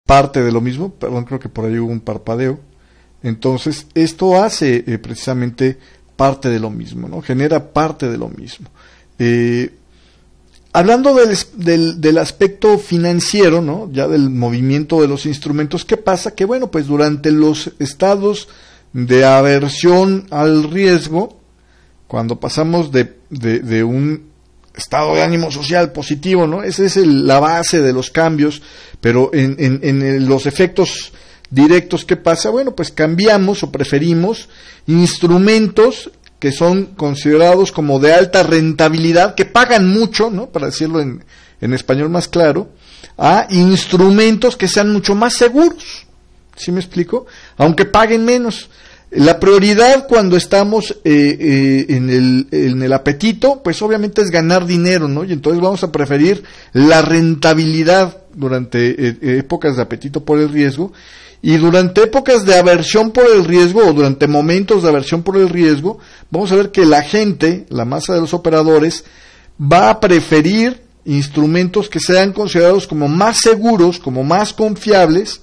parte de lo mismo, perdón, creo que por ahí hubo un parpadeo. Entonces, esto hace precisamente parte de lo mismo, ¿no? Genera parte de lo mismo. Hablando del aspecto financiero, ¿no? Ya del movimiento de los instrumentos, ¿qué pasa? Que bueno, pues durante los estados de aversión al riesgo, cuando pasamos de un estado de ánimo social positivo, ¿no? Esa es la base de los cambios, pero en los efectos directos, ¿qué pasa? Bueno, pues cambiamos o preferimos instrumentos que son considerados como de alta rentabilidad, que pagan mucho, ¿no? Para decirlo en español más claro, a instrumentos que sean mucho más seguros. ¿Sí me explico? Aunque paguen menos. La prioridad cuando estamos en el apetito, pues obviamente es ganar dinero, ¿no? Y entonces vamos a preferir la rentabilidad durante épocas de apetito por el riesgo, y durante épocas de aversión por el riesgo, o durante momentos de aversión por el riesgo, vamos a ver que la gente, la masa de los operadores, va a preferir instrumentos que sean considerados como más seguros, como más confiables,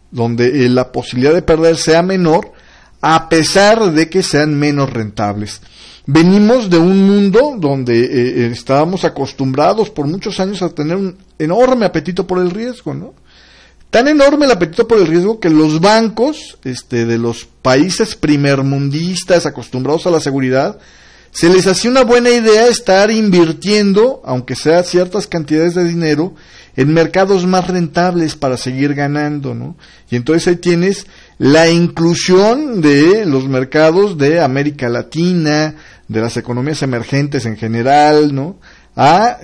donde la posibilidad de perder sea menor, a pesar de que sean menos rentables. Venimos de un mundo donde estábamos acostumbrados por muchos años a tener un enorme apetito por el riesgo, ¿no? Tan enorme el apetito por el riesgo que los bancos de los países primermundistas acostumbrados a la seguridad, se les hacía una buena idea estar invirtiendo, aunque sea ciertas cantidades de dinero, en mercados más rentables para seguir ganando, ¿no? Y entonces ahí tienes la inclusión de los mercados de América Latina, de las economías emergentes en general, ¿no? A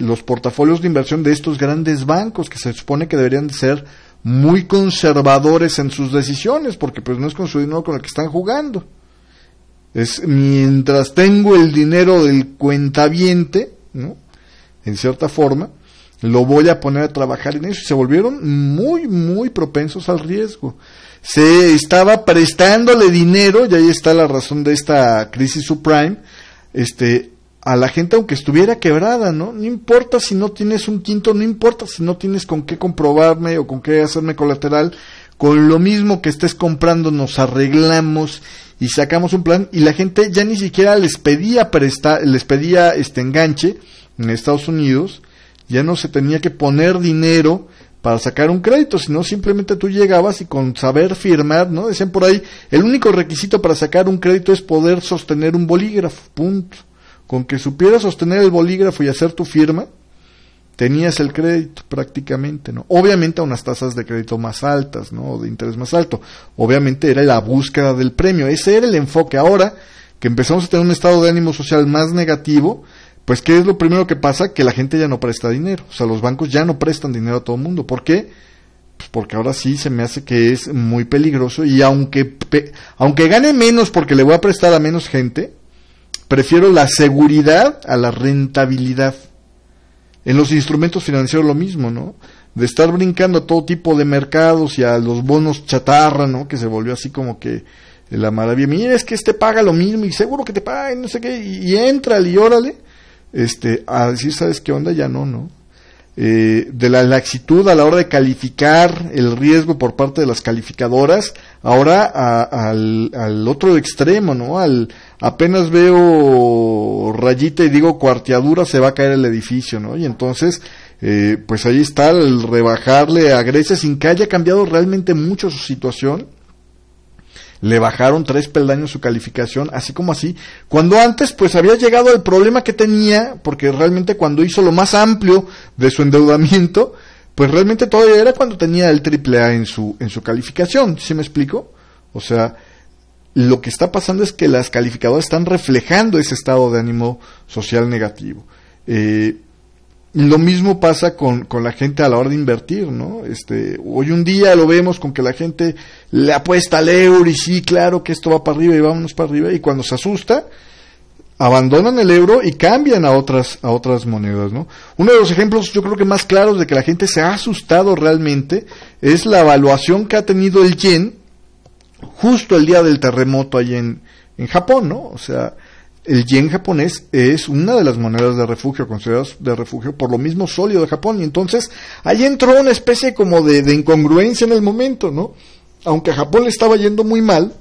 los portafolios de inversión de estos grandes bancos, que se supone que deberían de ser muy conservadores en sus decisiones, porque pues no es con su dinero con el que están jugando. Es mientras tengo el dinero del cuentaviente, ¿no? En cierta forma, lo voy a poner a trabajar en eso. Se volvieron muy, muy propensos al riesgo. Se estaba prestándole dinero, y ahí está la razón de esta crisis subprime, a la gente aunque estuviera quebrada, ¿no? No importa si no tienes un quinto, no importa si no tienes con qué comprobarme o con qué hacerme colateral, con lo mismo que estés comprando nos arreglamos y sacamos un plan, y la gente ya ni siquiera les pedía enganche en Estados Unidos, ya no se tenía que poner dinero para sacar un crédito, sino simplemente tú llegabas y con saber firmar, ¿no? Decían por ahí, el único requisito para sacar un crédito es poder sostener un bolígrafo, punto. Con que supieras sostener el bolígrafo y hacer tu firma, tenías el crédito prácticamente, ¿no? Obviamente a unas tasas de crédito más altas, ¿no? De interés más alto. Obviamente era la búsqueda del premio, ese era el enfoque. Ahora que empezamos a tener un estado de ánimo social más negativo, pues ¿qué es lo primero que pasa? Que la gente ya no presta dinero. O sea, los bancos ya no prestan dinero a todo el mundo. ¿Por qué? Pues porque ahora sí se me hace que es muy peligroso, y aunque gane menos porque le voy a prestar a menos gente, prefiero la seguridad a la rentabilidad. En los instrumentos financieros lo mismo, ¿no? De estar brincando a todo tipo de mercados y a los bonos chatarra, ¿no? Que se volvió así como que la maravilla. Mira, es que paga lo mismo y seguro que te paga y no sé qué, y éntrale y órale. A decir, ¿sabes qué onda? Ya no. De la laxitud a la hora de calificar el riesgo por parte de las calificadoras, ahora al otro extremo, ¿no? Apenas veo rayita y digo cuarteadura, se va a caer el edificio, ¿no? Y entonces, pues ahí está el rebajarle a Grecia sin que haya cambiado realmente mucho su situación. Le bajaron 3 peldaños su calificación, así como así, cuando antes pues había llegado el problema que tenía, porque realmente cuando hizo lo más amplio de su endeudamiento, pues realmente todavía era cuando tenía el AAA en su calificación. ¿Sí me explico? O sea, lo que está pasando es que las calificadoras están reflejando ese estado de ánimo social negativo. Lo mismo pasa con la gente a la hora de invertir, ¿no? Hoy un día lo vemos con que la gente le apuesta al euro y sí, claro que esto va para arriba y vámonos para arriba, y cuando se asusta, abandonan el euro y cambian a otras monedas, ¿no? Uno de los ejemplos yo creo que más claros de que la gente se ha asustado realmente es la evaluación que ha tenido el yen justo el día del terremoto ahí en Japón, ¿no? O sea, el yen japonés es una de las monedas de refugio, consideradas de refugio por lo mismo sólido de Japón, y entonces ahí entró una especie como de incongruencia en el momento, ¿no? Aunque a Japón le estaba yendo muy mal,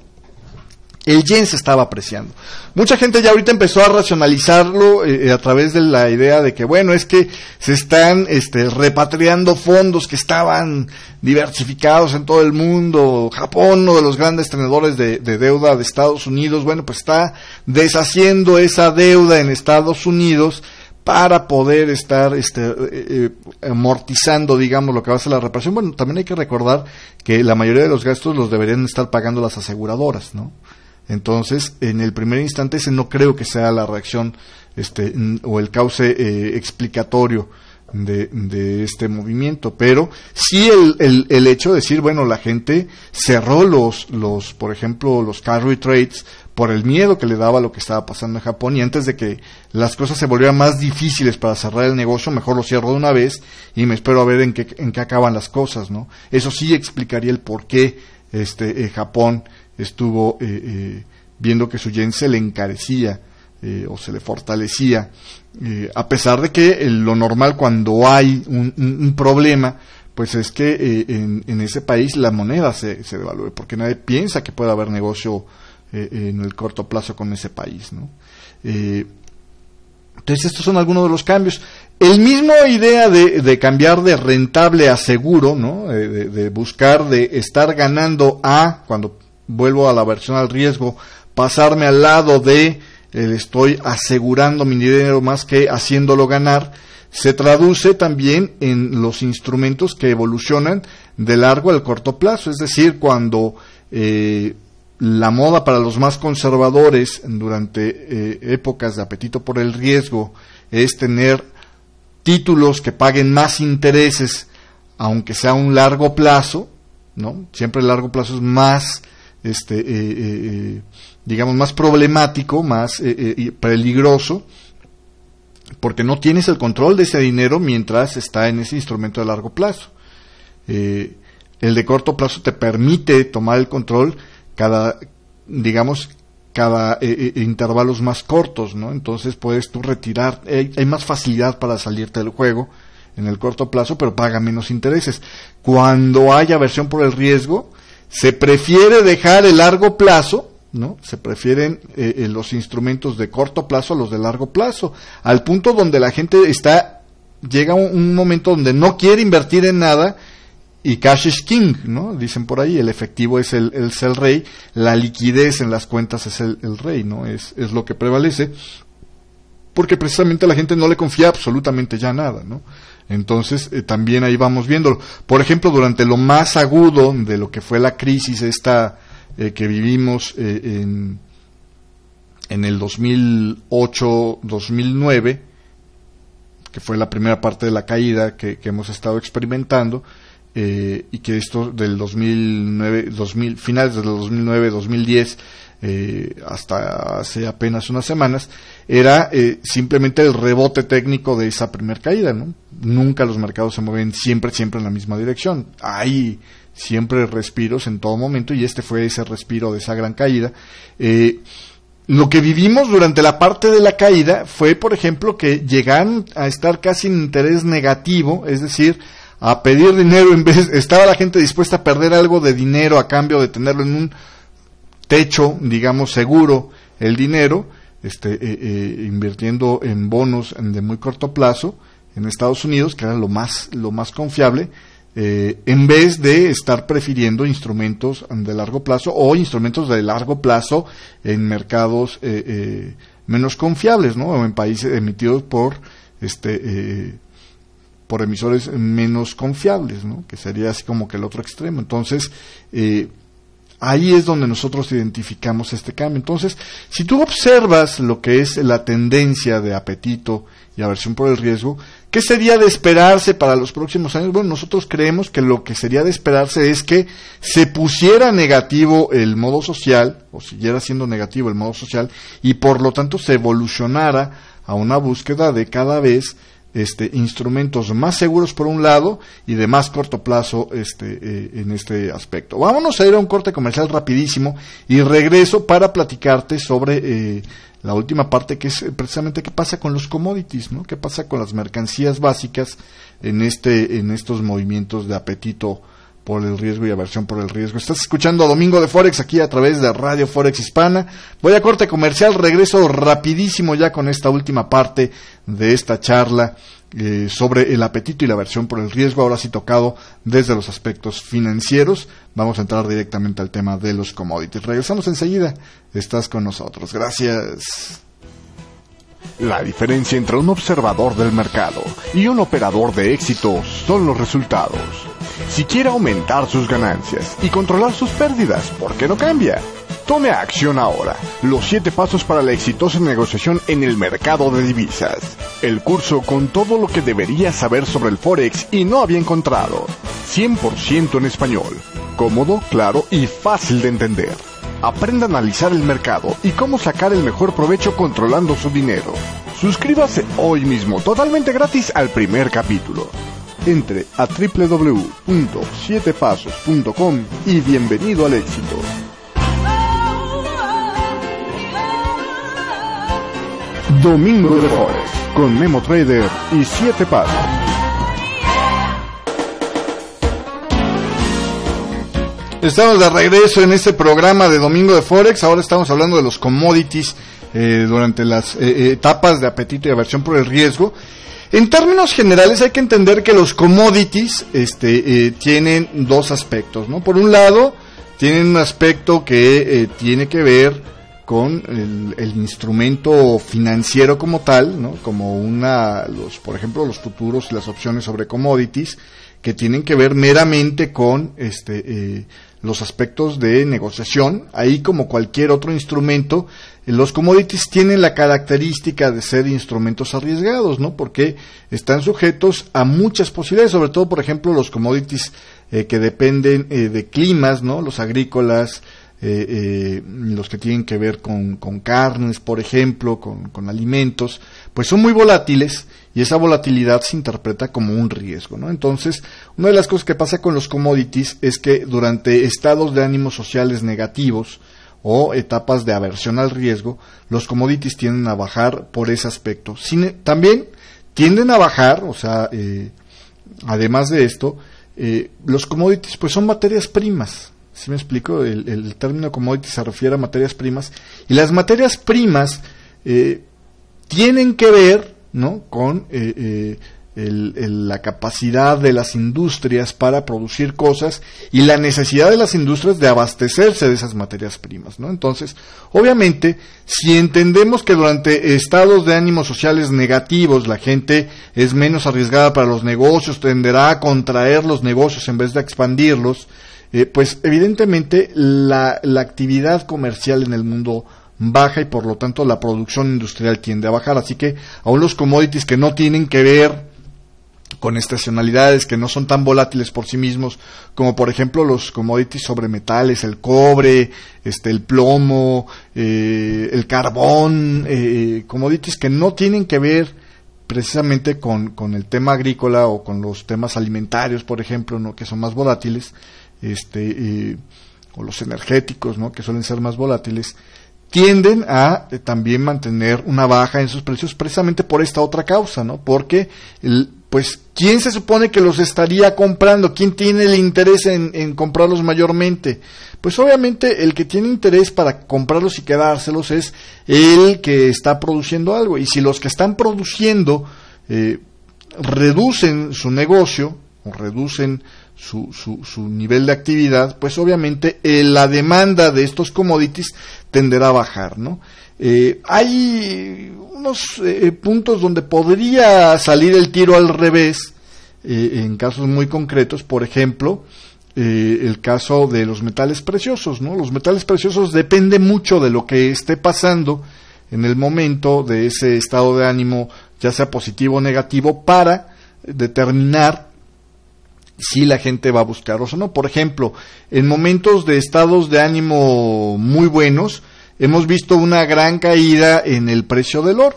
el yen se estaba apreciando. Mucha gente ya ahorita empezó a racionalizarlo a través de la idea de que, bueno, es que se están repatriando fondos que estaban diversificados en todo el mundo. Japón, uno de los grandes tenedores de deuda de Estados Unidos, bueno, pues está deshaciendo esa deuda en Estados Unidos para poder estar amortizando, digamos, lo que va a ser la reparación. Bueno, también hay que recordar que la mayoría de los gastos los deberían estar pagando las aseguradoras, ¿no? Entonces, en el primer instante, ese no creo que sea la reacción o el cauce explicatorio de este movimiento, pero sí el hecho de decir, bueno, la gente cerró por ejemplo, los carry trades por el miedo que le daba lo que estaba pasando en Japón, y antes de que las cosas se volvieran más difíciles para cerrar el negocio, mejor lo cierro de una vez y me espero a ver en qué acaban las cosas, ¿no? Eso sí explicaría el por qué Japón estuvo viendo que su yen se le encarecía o se le fortalecía, a pesar de que lo normal cuando hay un problema, pues es que en ese país la moneda se devalúe, porque nadie piensa que pueda haber negocio en el corto plazo con ese país, ¿no? Entonces estos son algunos de los cambios. El mismo idea de cambiar de rentable a seguro, ¿no? De buscar de estar ganando cuando vuelvo a la aversión al riesgo, pasarme al lado de estoy asegurando mi dinero más que haciéndolo ganar, se traduce también en los instrumentos que evolucionan de largo al corto plazo. Es decir, cuando la moda para los más conservadores durante épocas de apetito por el riesgo es tener títulos que paguen más intereses, aunque sea un largo plazo, ¿no? Siempre el largo plazo es más digamos, más problemático, más peligroso, porque no tienes el control de ese dinero mientras está en ese instrumento de largo plazo. El de corto plazo te permite tomar el control cada intervalos más cortos, ¿no? Entonces puedes tú retirar, hay más facilidad para salirte del juego en el corto plazo, pero paga menos intereses. Cuando hay aversión por el riesgo, se prefiere dejar el largo plazo, ¿no? Se prefieren los instrumentos de corto plazo a los de largo plazo, al punto donde la gente llega un momento donde no quiere invertir en nada, y cash is king, ¿no? Dicen por ahí, el efectivo es el rey, la liquidez en las cuentas es el rey, ¿no? Es lo que prevalece, porque precisamente la gente no le confía absolutamente ya nada, ¿no? Entonces, también ahí vamos viéndolo. Por ejemplo, durante lo más agudo de lo que fue la crisis que vivimos en el 2008-2009, que fue la primera parte de la caída que hemos estado experimentando, y que esto del 2009, finales del 2009-2010, hasta hace apenas unas semanas, era simplemente el rebote técnico de esa primera caída, ¿no? Nunca los mercados se mueven siempre en la misma dirección. Hay siempre respiros en todo momento, y este fue ese respiro de esa gran caída. Lo que vivimos durante la parte de la caída fue, por ejemplo, que llegaron a estar casi en interés negativo, es decir, a pedir dinero estaba la gente dispuesta a perder algo de dinero a cambio de tenerlo en un techo, digamos, seguro, el dinero, invirtiendo en bonos de muy corto plazo en Estados Unidos, que era lo más confiable, en vez de estar prefiriendo instrumentos de largo plazo o instrumentos de largo plazo en mercados menos confiables, ¿no? O en países emitidos por emisores menos confiables, ¿no? Que sería así como que el otro extremo. Entonces, ahí es donde nosotros identificamos este cambio. Entonces, si tú observas lo que es la tendencia de apetito y aversión por el riesgo, ¿qué sería de esperarse para los próximos años? Bueno, nosotros creemos que lo que sería de esperarse es que se pusiera negativo el modo social, o siguiera siendo negativo el modo social, y por lo tanto se evolucionara a una búsqueda de cada vez instrumentos más seguros por un lado y de más corto plazo en este aspecto. Vámonos a ir a un corte comercial rapidísimo y regreso para platicarte sobre la última parte, que es precisamente qué pasa con los commodities, ¿no? Qué pasa con las mercancías básicas en estos movimientos de apetito por el riesgo y aversión por el riesgo. Estás escuchando a Domingo de Forex aquí a través de Radio Forex Hispana. Voy a corte comercial, regreso rapidísimo ya con esta última parte de esta charla sobre el apetito y la aversión por el riesgo, ahora sí tocado desde los aspectos financieros. Vamos a entrar directamente al tema de los commodities. Regresamos enseguida, estás con nosotros. Gracias. La diferencia entre un observador del mercado y un operador de éxito son los resultados. Si quiere aumentar sus ganancias y controlar sus pérdidas, ¿por qué no cambia? Tome acción ahora. Los 7 pasos para la exitosa negociación en el mercado de divisas. El curso con todo lo que debería saber sobre el Forex y no había encontrado. 100% en español. Cómodo, claro y fácil de entender. Aprenda a analizar el mercado y cómo sacar el mejor provecho controlando su dinero. Suscríbase hoy mismo, totalmente gratis, al primer capítulo. Entre a www.7pasos.com y bienvenido al éxito. Domingo de Forex, con Memo Trader y 7 Pasos. Estamos de regreso en este programa de Domingo de Forex. Ahora estamos hablando de los commodities durante las etapas de apetito y aversión por el riesgo. En términos generales hay que entender que los commodities tienen dos aspectos, ¿no? Por un lado, tienen un aspecto que tiene que ver con el instrumento financiero como tal, ¿no? Como por ejemplo, los futuros y las opciones sobre commodities, que tienen que ver meramente con los aspectos de negociación. Ahí, como cualquier otro instrumento, los commodities tienen la característica de ser instrumentos arriesgados, ¿no? Porque están sujetos a muchas posibilidades, sobre todo, por ejemplo, los commodities que dependen de climas, ¿no? Los agrícolas, los que tienen que ver con carnes, por ejemplo, con alimentos, pues son muy volátiles y esa volatilidad se interpreta como un riesgo, ¿no? Entonces, una de las cosas que pasa con los commodities es que durante estados de ánimo sociales negativos o etapas de aversión al riesgo, los commodities tienden a bajar por ese aspecto. También tienden a bajar, o sea, además de esto, los commodities pues son materias primas. ¿Sí me explico? El término commodity se refiere a materias primas, y las materias primas tienen que ver, ¿no?, con la capacidad de las industrias para producir cosas y la necesidad de las industrias de abastecerse de esas materias primas, ¿no? Entonces, obviamente, si entendemos que durante estados de ánimos sociales negativos la gente es menos arriesgada para los negocios, tenderá a contraer los negocios en vez de expandirlos, pues evidentemente la actividad comercial en el mundo baja y por lo tanto la producción industrial tiende a bajar. Así que aún los commodities que no tienen que ver con estacionalidades, que no son tan volátiles por sí mismos, como por ejemplo los commodities sobre metales, el cobre, el plomo, el carbón, commodities que no tienen que ver precisamente con el tema agrícola o con los temas alimentarios, por ejemplo, ¿no?, que son más volátiles, o los energéticos, ¿no?, que suelen ser más volátiles, tienden a también mantener una baja en sus precios precisamente por esta otra causa, ¿no? Porque pues ¿quién se supone que los estaría comprando? ¿Quién tiene el interés en comprarlos mayormente? Pues obviamente el que tiene interés para comprarlos y quedárselos es el que está produciendo algo, y si los que están produciendo reducen su negocio o reducen su nivel de actividad, pues obviamente la demanda de estos commodities tenderá a bajar, ¿no? Hay unos puntos donde podría salir el tiro al revés, en casos muy concretos. Por ejemplo, el caso de los metales preciosos, ¿no? Los metales preciosos depende mucho de lo que esté pasando en el momento de ese estado de ánimo, ya sea positivo o negativo, para determinar si la gente va a buscarlos o no. Por ejemplo, en momentos de estados de ánimo muy buenos, hemos visto una gran caída en el precio del oro.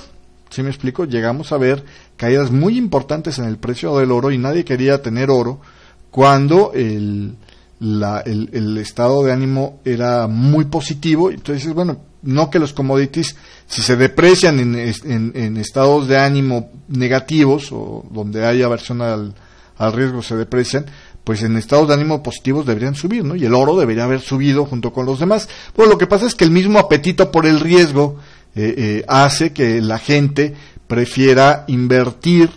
¿Sí me explico? Llegamos a ver caídas muy importantes en el precio del oro y nadie quería tener oro cuando el estado de ánimo era muy positivo. Entonces, bueno, no que los commodities, si se deprecian en estados de ánimo negativos o donde hay aversión al riesgo se deprecian, pues en estados de ánimo positivos deberían subir, ¿no? Y el oro debería haber subido junto con los demás. Pues lo que pasa es que el mismo apetito por el riesgo hace que la gente prefiera invertir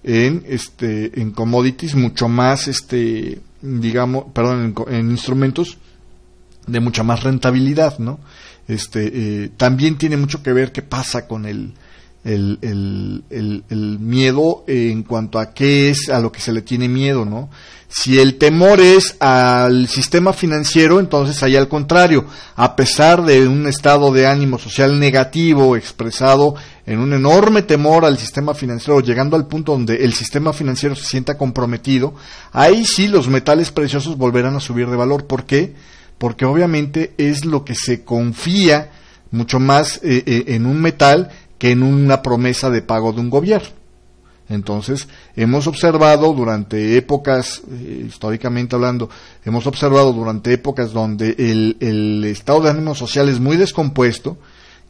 en commodities mucho más, en instrumentos de mucha más rentabilidad, ¿no? También tiene mucho que ver qué pasa con el miedo en cuanto a qué es a lo que se le tiene miedo, ¿no? Si el temor es al sistema financiero, entonces ahí al contrario, a pesar de un estado de ánimo social negativo expresado en un enorme temor al sistema financiero, llegando al punto donde el sistema financiero se sienta comprometido, ahí sí los metales preciosos volverán a subir de valor. ¿Por qué? Porque obviamente es lo que se confía mucho más en un metal que en una promesa de pago de un gobierno. Entonces, hemos observado durante épocas, históricamente hablando, hemos observado durante épocas donde el estado de ánimo social es muy descompuesto,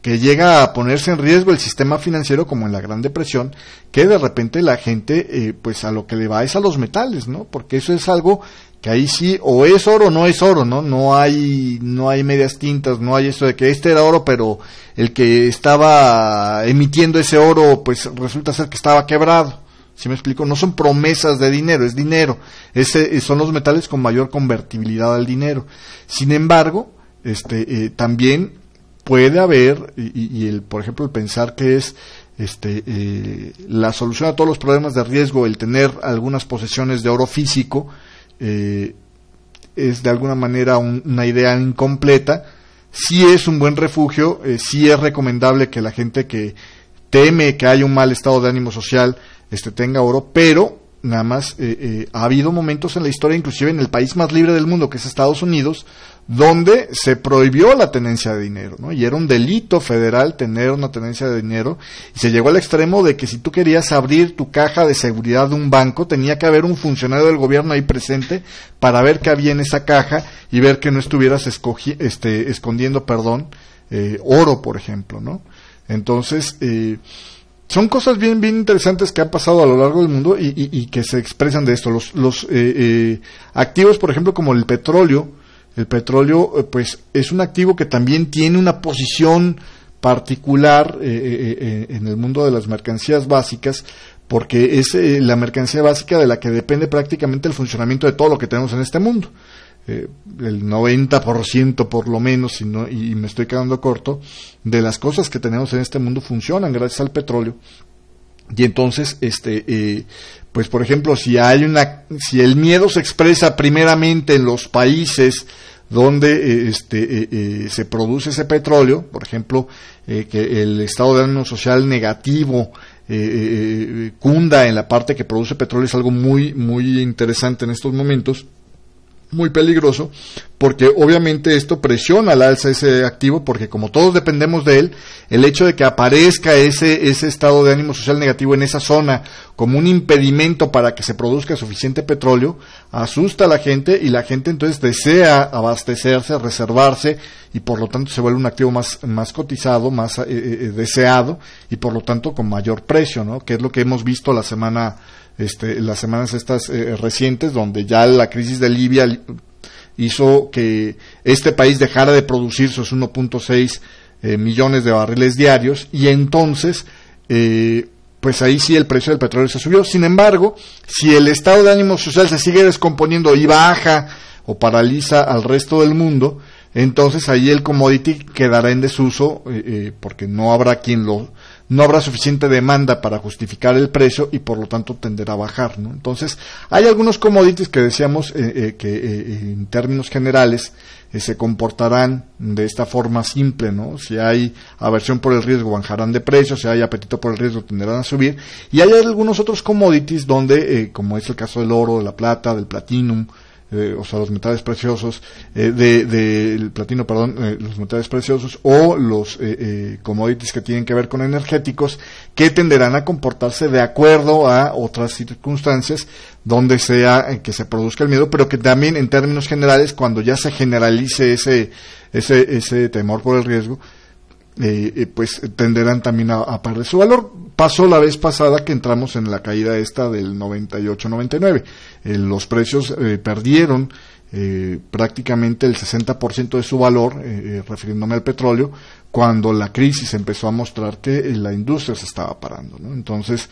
que llega a ponerse en riesgo el sistema financiero, como en la Gran Depresión, que de repente la gente, pues a lo que le va es a los metales, ¿no? Porque eso es algo que ahí sí, o es oro o no es oro, ¿no? No hay medias tintas, no hay eso de que era oro, pero el que estaba emitiendo ese oro, pues resulta ser que estaba quebrado. ¿Sí me explico? No son promesas de dinero, es dinero. Son los metales con mayor convertibilidad al dinero. Sin embargo, también puede haber, por ejemplo, el pensar que es la solución a todos los problemas de riesgo, el tener algunas posesiones de oro físico, es de alguna manera una idea incompleta. Sí es un buen refugio, sí es recomendable que la gente que teme que haya un mal estado de ánimo social tenga oro, pero nada más ha habido momentos en la historia, inclusive en el país más libre del mundo, que es Estados Unidos, donde se prohibió la tenencia de dinero, ¿no? Y era un delito federal tener una tenencia de dinero, y se llegó al extremo de que si tú querías abrir tu caja de seguridad de un banco, tenía que haber un funcionario del gobierno ahí presente para ver qué había en esa caja y ver que no estuvieras escondiendo, oro, por ejemplo, ¿no? Entonces, son cosas bien interesantes que han pasado a lo largo del mundo y que se expresan de esto. Los activos, por ejemplo, como el petróleo, pues es un activo que también tiene una posición particular en el mundo de las mercancías básicas, porque es la mercancía básica de la que depende prácticamente el funcionamiento de todo lo que tenemos en este mundo. El 90% por lo menos, y me estoy quedando corto, de las cosas que tenemos en este mundo funcionan gracias al petróleo. Y entonces, pues por ejemplo, si el miedo se expresa primeramente en los países donde se produce ese petróleo, por ejemplo, que el estado de ánimo social negativo cunda en la parte que produce petróleo, es algo muy interesante en estos momentos, muy peligroso, porque obviamente esto presiona al alza ese activo, porque como todos dependemos de él, el hecho de que aparezca ese estado de ánimo social negativo en esa zona como un impedimento para que se produzca suficiente petróleo, asusta a la gente, y la gente entonces desea abastecerse, reservarse, y por lo tanto se vuelve un activo más cotizado, más deseado, y por lo tanto con mayor precio, ¿no? Que es lo que hemos visto las semanas estas recientes, donde ya la crisis de Libia hizo que este país dejara de producir sus 1.6 millones de barriles diarios, y entonces pues ahí sí el precio del petróleo se subió. Sin embargo, si el estado de ánimo social se sigue descomponiendo y baja o paraliza al resto del mundo, entonces ahí el commodity quedará en desuso, porque no habrá suficiente demanda para justificar el precio, y por lo tanto tenderá a bajar, ¿no? Entonces, hay algunos commodities que decíamos que en términos generales se comportarán de esta forma simple, ¿no? Si hay aversión por el riesgo, bajarán de precio; si hay apetito por el riesgo, tenderán a subir. Y hay algunos otros commodities donde, como es el caso del oro, de la plata, del platinum, o sea, los metales preciosos, el platino, los metales preciosos o los commodities que tienen que ver con energéticos, que tenderán a comportarse de acuerdo a otras circunstancias donde sea que se produzca el miedo, pero que también en términos generales, cuando ya se generalice ese temor por el riesgo, pues tenderán también a perder su valor. Pasó la vez pasada que entramos en la caída esta del 98-99. Los precios perdieron prácticamente el 60% de su valor, refiriéndome al petróleo, cuando la crisis empezó a mostrar que la industria se estaba parando, ¿no? Entonces,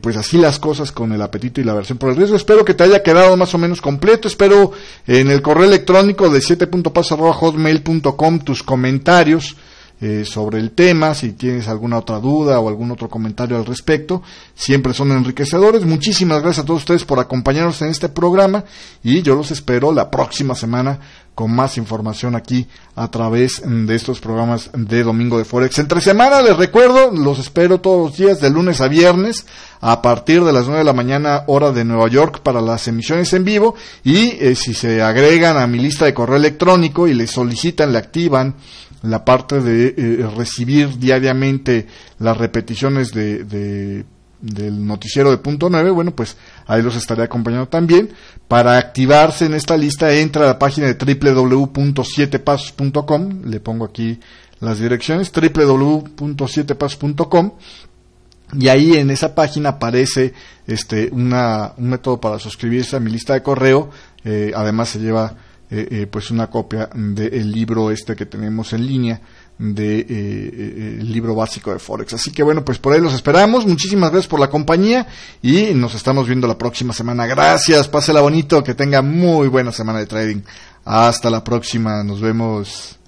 pues así las cosas con el apetito y la aversión por el riesgo. Espero que te haya quedado más o menos completo. Espero en el correo electrónico de 7.pasos@hotmail.com tus comentarios sobre el tema. Si tienes alguna otra duda o algún otro comentario al respecto, siempre son enriquecedores. Muchísimas gracias a todos ustedes por acompañarnos en este programa, y yo los espero la próxima semana con más información aquí a través de estos programas de Domingo de Forex. Entre semana, les recuerdo, los espero todos los días de lunes a viernes a partir de las 9 de la mañana hora de Nueva York para las emisiones en vivo, y si se agregan a mi lista de correo electrónico y le solicitan, le activan la parte de recibir diariamente las repeticiones del noticiero de Punto 9, bueno, pues ahí los estaré acompañando también. Para activarse en esta lista, entra a la página de www.7pasos.com, le pongo aquí las direcciones, www.7pasos.com, y ahí en esa página aparece un método para suscribirse a mi lista de correo. Además se lleva pues una copia del libro que tenemos en línea, el libro básico de Forex. Así que bueno, pues por ahí los esperamos. Muchísimas gracias por la compañía y nos estamos viendo la próxima semana. Gracias, pásela bonito, que tenga muy buena semana de trading. Hasta la próxima, nos vemos.